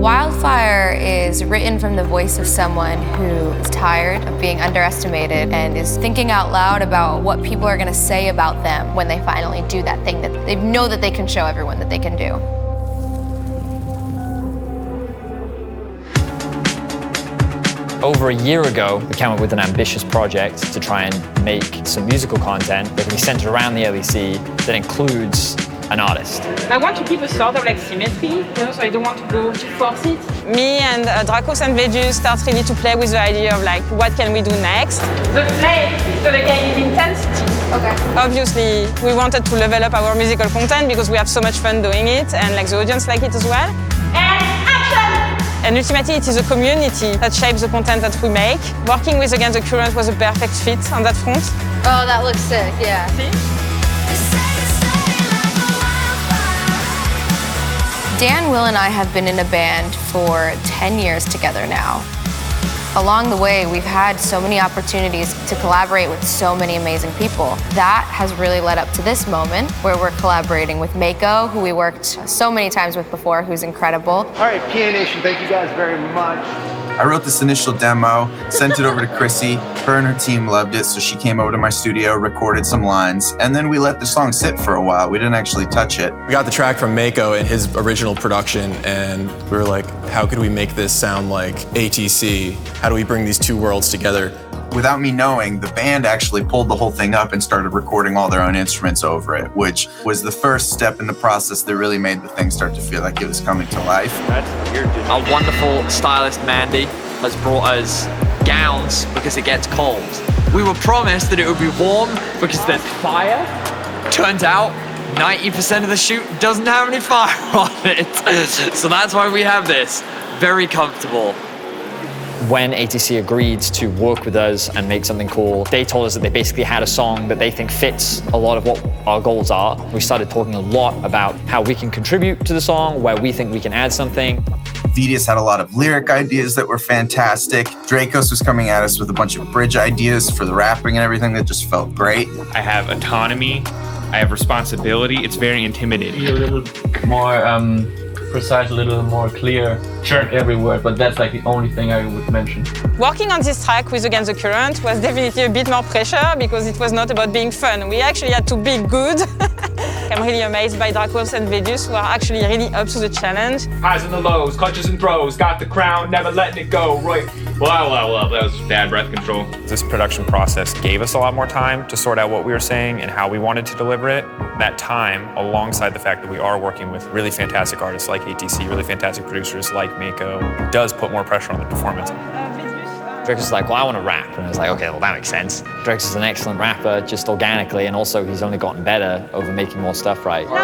Wildfire is written from the voice of someone who is tired of being underestimated and is thinking out loud about what people are going to say about them when they finally do that thing that they know that they can show everyone that they can do. Over a year ago, we came up with an ambitious project to try and make some musical content that can be centered around the LEC that includes an artist. I want to keep a sort of like symmetry, you know, so I don't want to go to force it. Me and Dracos and Vedus start really to play with the idea of like, what can we do next? The flame is going to gain intensity. Okay. Obviously, we wanted to level up our musical content because we have so much fun doing it and like the audience like it as well. And action! And ultimately, it is a community that shapes the content that we make. Working with Against the Current was a perfect fit on that front. Oh, that looks sick, yeah. See? Dan, Will, and I have been in a band for 10 years together now. Along the way, we've had so many opportunities to collaborate with so many amazing people. That has really led up to this moment where we're collaborating with Mako, who we worked so many times with before, who's incredible. All right, PA Nation, thank you guys very much. I wrote this initial demo, sent it over to Chrissy. Her and her team loved it, so she came over to my studio, recorded some lines, and then we let the song sit for a while. We didn't actually touch it. We got the track from Mako in his original production, and we were like, how could we make this sound like ATC? How do we bring these two worlds together? Without me knowing, the band actually pulled the whole thing up and started recording all their own instruments over it, which was the first step in the process that really made the thing start to feel like it was coming to life. Our wonderful stylist, Mandy, has brought us gowns because it gets cold. We were promised that it would be warm because there's fire. Turns out, 90% of the shoot doesn't have any fire on it. So that's why we have this. Very comfortable. When ATC agreed to work with us and make something cool, they told us that they basically had a song that they think fits a lot of what our goals are. We started talking a lot about how we can contribute to the song, where we think we can add something. Vedus had a lot of lyric ideas that were fantastic. Dracos was coming at us with a bunch of bridge ideas for the rapping and everything that just felt great. I have autonomy, I have responsibility. It's very intimidating. A little more precise, a little more clear. Sure. Every word, but that's like the only thing I would mention. Working on this track with Against the Current was definitely a bit more pressure because it was not about being fun. We actually had to be good. I'm really amazed by Dracos and Vedus, who are actually really up to the challenge. Highs and the lows, clutches and throws, got the crown, never letting it go, right? Well, that was bad breath control. This production process gave us a lot more time to sort out what we were saying and how we wanted to deliver it. That time, alongside the fact that we are working with really fantastic artists like ATC, really fantastic producers like Mako, does put more pressure on the performance. Dracos was like, well, I want to rap. And I was like, okay, well, that makes sense. Dracos is an excellent rapper, just organically, and also he's only gotten better over making more stuff right. And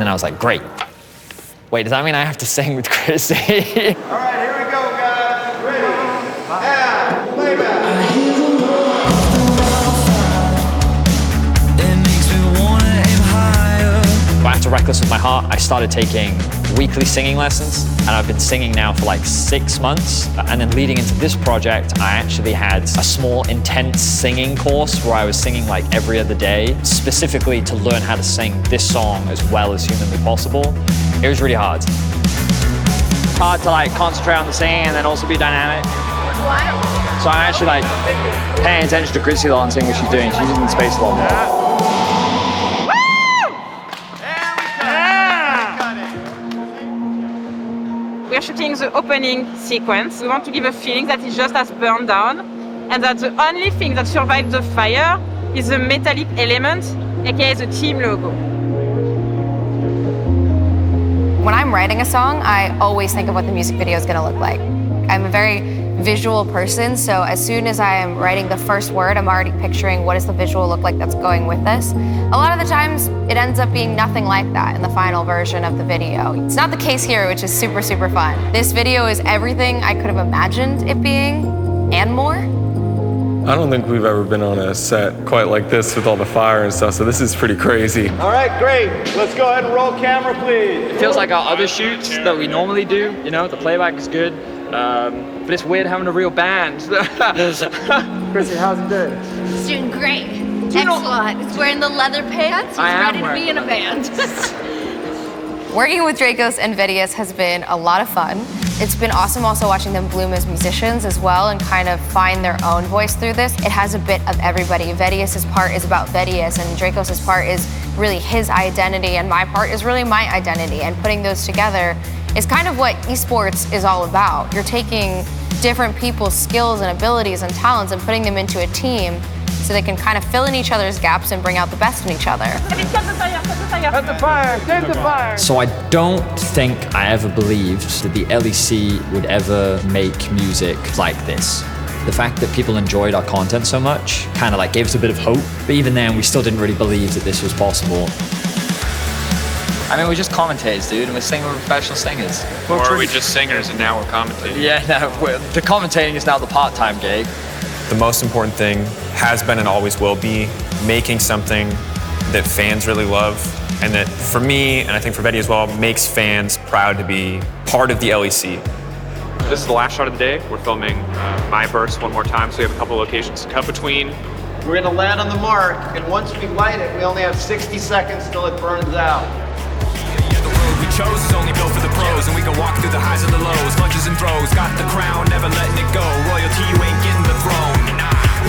then I was like, great. Wait, does that mean I have to sing with Chrissy? All right, here we go, guys. Ready? And playback. After Reckless with My Heart, I started taking weekly singing lessons, and I've been singing now for like 6 months. And then leading into this project, I actually had a small intense singing course where I was singing like every other day, specifically to learn how to sing this song as well as humanly possible. It was really hard. It's hard to like concentrate on the singing and then also be dynamic. So I'm actually like paying attention to Chrissy a lot and seeing what she's doing. She's using the space a lot more. We are shooting the opening sequence. We want to give a feeling that it just has burned down and that the only thing that survived the fire is the metallic element, aka the team logo. When I'm writing a song, I always think of what the music video is going to look like. I'm a very visual person, so as soon as I am writing the first word, I'm already picturing what does the visual look like that's going with this. A lot of the times, it ends up being nothing like that in the final version of the video. It's not the case here, which is super, super fun. This video is everything I could have imagined it being, and more. I don't think we've ever been on a set quite like this with all the fire and stuff, so this is pretty crazy. All right, great. Let's go ahead and roll camera, please. It feels like our other shoots that we normally do, you know, the playback is good. But it's weird having a real band. Chrissy, how's he doing? He's doing great. Excellent. He's wearing the leather pants. He's ready to be in a band. Working with Dracos and Vedius has been a lot of fun. It's been awesome also watching them bloom as musicians as well and kind of find their own voice through this. It has a bit of everybody. Vedius' part is about Vedius and Dracos' part is really his identity and my part is really my identity. And putting those together is kind of what esports is all about. You're taking different people's skills and abilities and talents and putting them into a team so they can kind of fill in each other's gaps and bring out the best in each other. So I don't think I ever believed that the LEC would ever make music like this. The fact that people enjoyed our content so much kind of like gave us a bit of hope, but even then we still didn't really believe that this was possible. I mean, we're just commentators, dude, and we're singing with professional singers. Or are we just singers and now we're commentating? Yeah, no, the commentating is now the part-time gig. The most important thing has been and always will be making something that fans really love and that for me, and I think for Betty as well, makes fans proud to be part of the LEC. This is the last shot of the day. We're filming my verse one more time, so we have a couple locations to cut between. We're gonna land on the mark, and once we light it, we only have 60 seconds till it burns out. We chose is only built for the pros, and we can walk through the highs and the lows, lunges and throws. Got the crown, never letting it go. Royalty, you ain't getting the throne.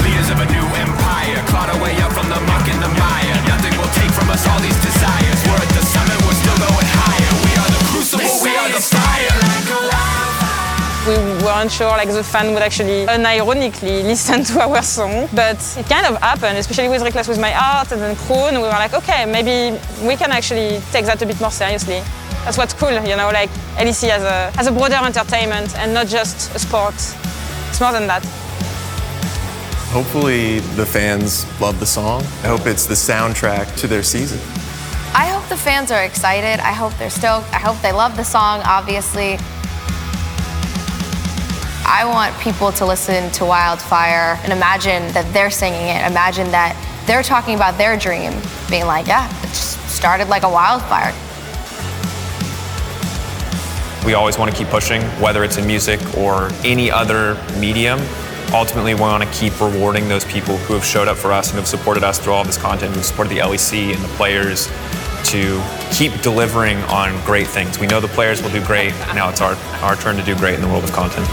Leaders of a new empire, clawed our way up from the muck and the mire. Nothing will take from us all these desires. We're at the summit, we're still going higher. We are the crucible, we are the fire. We weren't sure like the fan would actually unironically listen to our song, but it kind of happened, especially with Reckless With My Art and then Croon. We were like, okay, maybe we can actually take that a bit more seriously. That's what's cool, you know, like LEC has a broader entertainment and not just a sport. It's more than that. Hopefully the fans love the song. I hope it's the soundtrack to their season. I hope the fans are excited. I hope they're stoked. I hope they love the song, obviously. I want people to listen to Wildfire and imagine that they're singing it. Imagine that they're talking about their dream, being like, yeah, it just started like a wildfire. We always want to keep pushing, whether it's in music or any other medium. Ultimately, we want to keep rewarding those people who have showed up for us and have supported us through all this content, who've supported the LEC and the players to keep delivering on great things. We know the players will do great. Now it's our turn to do great in the world of content.